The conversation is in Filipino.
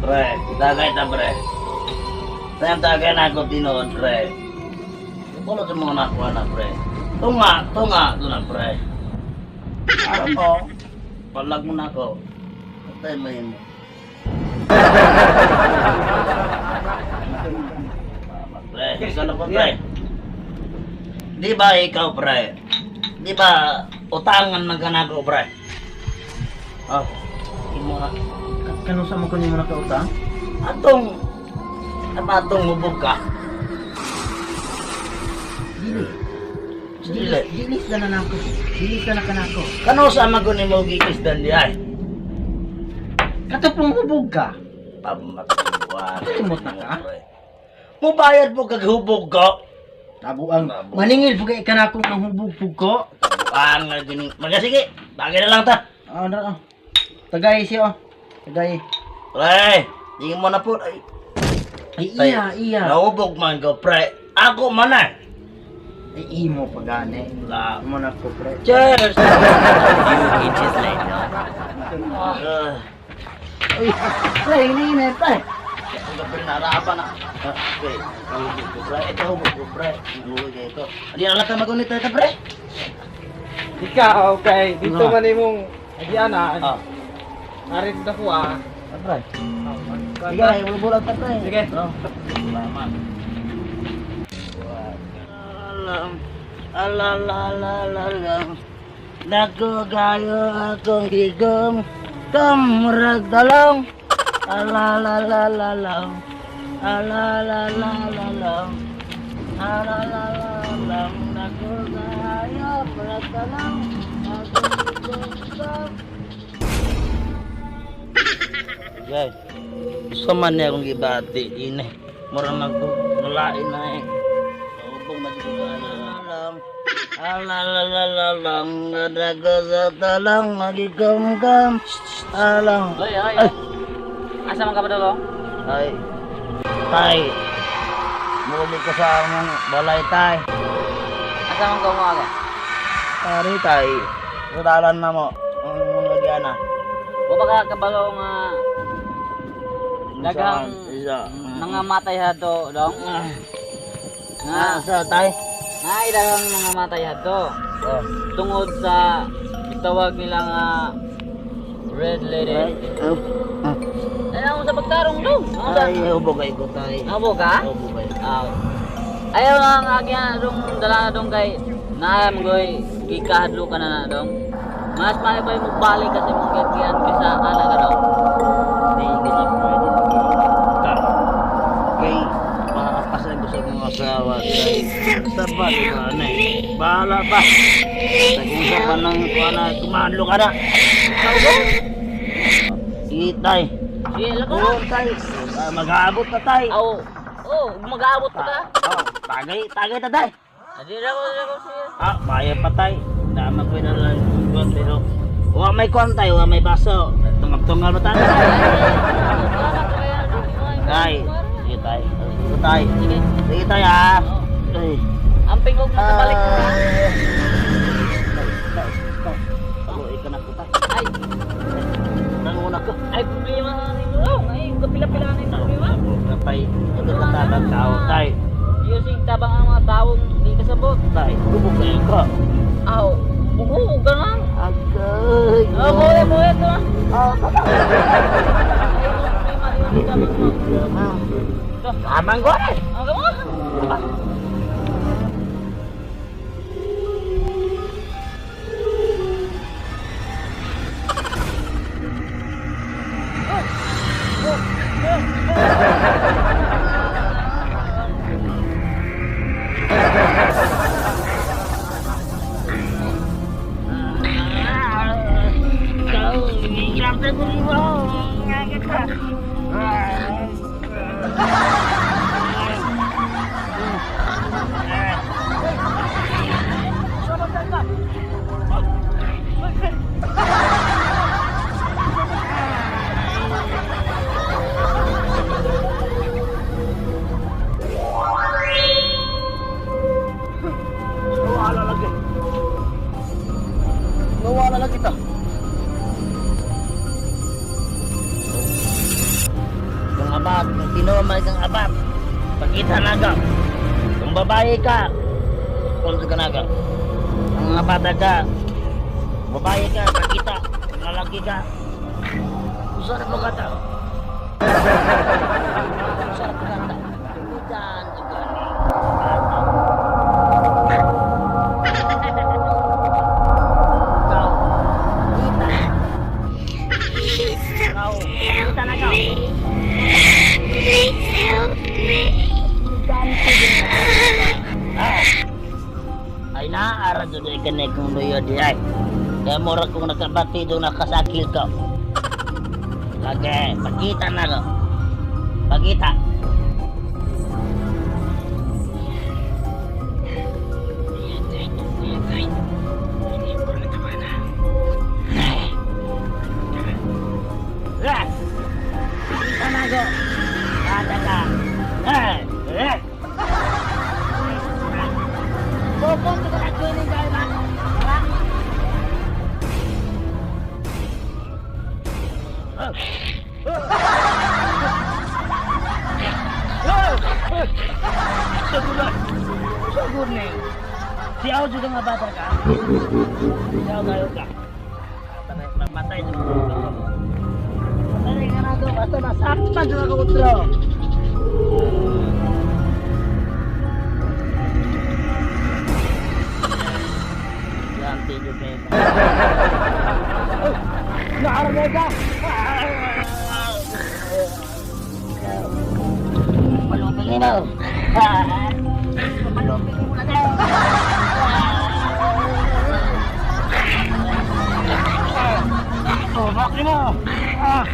Pre, tagay ta pre. Tagay na ako tinood pre. Pulo sa mga nakuha na pre. Tunga, ito na pre. Alam mo, palag mo na ako. Patay mo yun. Pre, ikaw na po pre. Di ba ikaw pre? Di ba utangan man ka na ako pre? Oh, imo nga. Kano sa mo kunin mo na kautang? Atong hubog ka. Dili. Dilis na nako. Dilis na kanako. Kano sa magunin mo gikis dan di ay? Katupong hubog ka. Pamatuwa. Tumot na ka? Mubayad mo kag hubog ko. Tabuang Tabu. maningil pugay kanako ng hubog ko. Ang gini. Magasige. Bagay na lang ta. Ano? Tagay siya. Tagay. Pre, di mo na po. Ay, Ay iya. nahubog man ko pre. Ako man na. Ay imo pagane. La. Mo na ko pre. Cheers. Few inches later. Ay, pre, ini pre. Gabi na rapa na. Okay, nahubog ko pre. Ito hubog ko pre. Nahubog ko ito. Hindi na lang tayo magunit ito pre. Ikaw, okay. Dito Ano? man imong agianan. Ah, Narin na ko ah. pre. Sige, bulag ta pre. Sige. Oh. Salamat. Alalalalala. Naku gayo akong higom. Kamurag dalong. Alalalalala. Alalalalala. Alalalalala. Naku gayo murag dalong. Akong higom. Guys, gusto man niya akong ibati ini. Murang nagkulain na eh. Ubong na dito alalalang nadago sa talang magigam-gam alang Loy, ay. Asa man ka ba dalo? ay tay muli ko sa among balay tay Asa man ka umaga? ari tay sadalan na mo ang mga gyana Wa ba ka kabalo nga dagang isa nangamatay hadto dong? ah Nga, sa tay ay dagang nangamatay hadto. oh Tungod sa itawag nila nga Red Lady. Ay, ako sa pagtarong dong. Ako sa... ay hubog ay ko tay Abo ka? hubog ay Aw. Ayaw lang ang agya dong dala na dong kay naayam goy gikahadlo ka na dong. Mas maibay mo balik kasi mong gatian kaysa ana ka dong. Hindi na pwede ka. Kay makakapasan ko sa mga asawa kay sabat ba na eh. Bahala pa. Nag-usap pa ng kuwana, kumalo ka na. Ikaw dong? Sige tay. Sige, lako. Oo tay. Mag-aabot na tay. Aw. Oh, mag-aabot ka ta. Oh, tagay ta tay. Adi ra ko sige. Ah, bayad pa tay. Dama ko na lang kuwan pero wa may kuwan tay, wa may baso. Tungag-tungal mo tay. Tay. Sige tay. Sige tay. Sige. Sige tay ah. Ay. Amping og balik. Ikan aku tak. Ay, Nangun aku. ay problema na nito dong. Ay, kapila-pila na yung problema. Kapay. Ito katabang tao. Tay. Using tabang ang mga taong di kasabot. Tay. Kubog kayo ka. Aw, buko ka na. Agay. Oh, boleh to. Ah, Ay, problema mo. Ito. Amang ko eh. Ang mo. Kau ini sampai berubah. Nawala lagi ta. abat, kung tinuman kang abat, pagkita naga. Kung babae ka, kung ka naga. Ang abata ka, babae ka, pagkita, kung lalaki ka, usara mo kata. Usara mo kata. Tumidan juga nih. Ay naara doon ay kanay kong luyo di ay. Kaya mura kong nakabati doon nakasakil ko. Lagi, pakita na ko. Pakita. Rat! Pakita na ko. Ada ka. Rat! Bopong ko na kunin kayo na. Sagur nih. Siaw juga nggak bata kan? Siaw tayo ka. Patay juga. Patay ka na to. Basta masaktan juga ka utro. Ganti juga. Naarga ka. Maluping ino. Maluping mo na tayo. Oh, bakit mo? Ah.